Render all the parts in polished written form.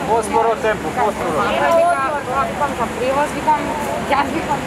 По-скоро темпо, по-скоро. Викам за привоз, викам, јас викам.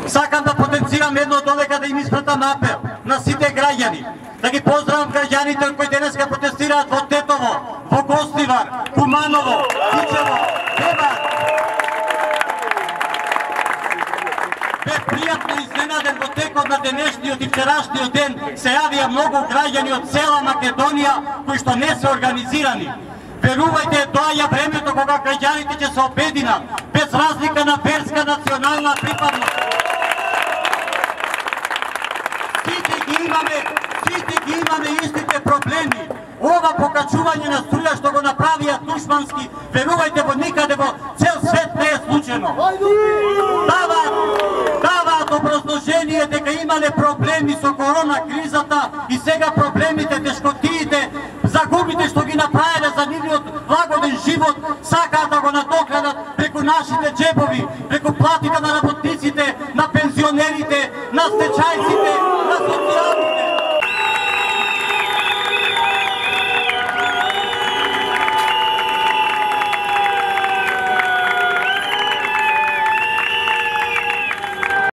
Сакам да потенцирам едно додека да им испратам апел на сите граѓани. Да ги поздравам граѓаните кои денеска протестираат во Тетово, во Гостивар, Куманово, Тичево, Бебар. Бе пријатно изненаден во текот на денешниот и вчерашниот ден се јавија многу граѓани од цела Македонија кои што не се организирани. Верувајте, доаѓа времето кога граѓаните ќе се обединат, без разлика на верска национална припадност. Сите ги имаме истите проблеми. Ова покачување на струја што го направија Тушмански, верувајте, во никаде во цел свет не е случено. Даваат образложение дека имале проблеми со корона кризата и сега проблемите, тешкотиите, загубите што ги направиле за нивниот благоден живот, сакаат да го надокнадат преку нашите джебови, преку платите на работниците, на пензионерите, на стечајците,